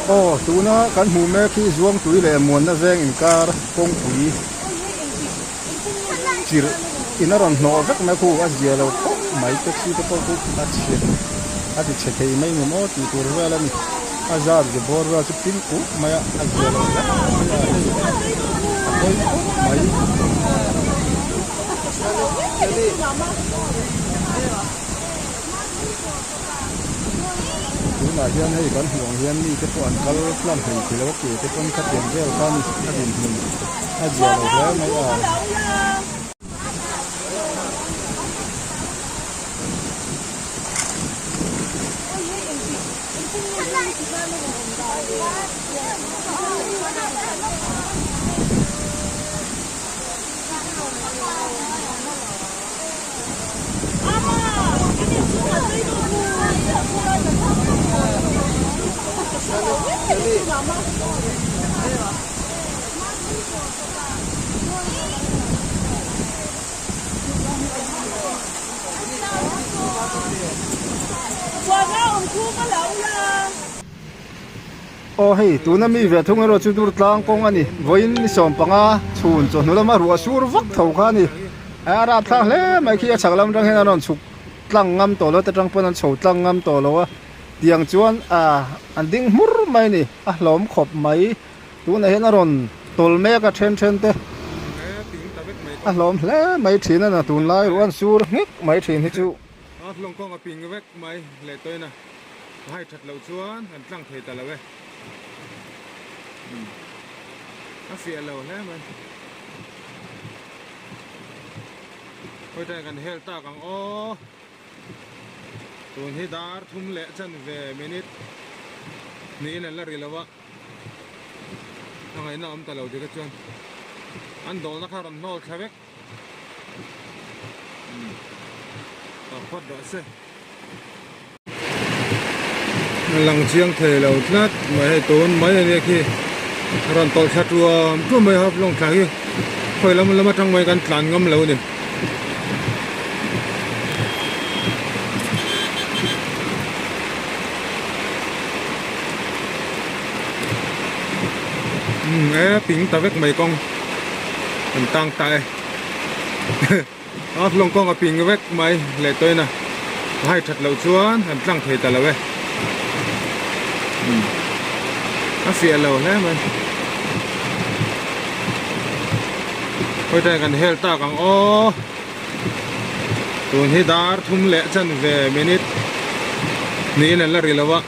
ô tu na kan mu me khi zuang tui le muan na zeng in kar kong pui chir ina ron no vek me khu a zia lo mai taxi te ko ku a che a ti che thei mai mo ti tur vela ni a zar de bor ra chu pin ku maya a zia lo la mai tu na hian hei kan huang hian ni te pon kal plan hei ti lo ki te pon khat yen vel kan a din hun a zia lo la mai a ô hei tu na mi ve thung ro chu dur tlang kong ani voin ni som panga chun cho nula ma ruwa sur vak thau kha ni ara thang le mai khi a chaklam rang hen anon chuk tlang ngam to lo ta tang pon an chho tlang ngam to lo wa tiang chuan a an ding mur mai ni a hlom khop mai tu na hen aron tol me ka then then te a hlom hle mai thin na tun lai ruan sur ngik mai thin hi chu a hlom kong a ping vek mai le toy na hai that lo chuan an tlang thei ta la we a fia lo le man hoi ta kan hel ta kang o tun hi dar thum le chan ve minute ni na la ri lawa angai na am ta lo de ka chuan an dol na kharam no thavek ta khot do se lang chiang thei lo tlat mai hai ton mai ne khi ran tol thatua tu mai hap long thai khoi lam lam tang mai kan tlan ngam lo ni ping ta vek mai kong an tang tai a long kong a ping vek mai le toy na hai that lo chuan an tlang thei ta la we a fia lo le man hoi ta kan hel ta kang o tun hi dar thum le chan ve minute ni na la ri lawa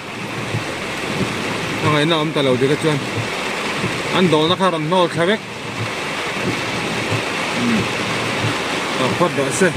angai na am ta lo de ka chuan an dol na kharam no thavek ta khot do se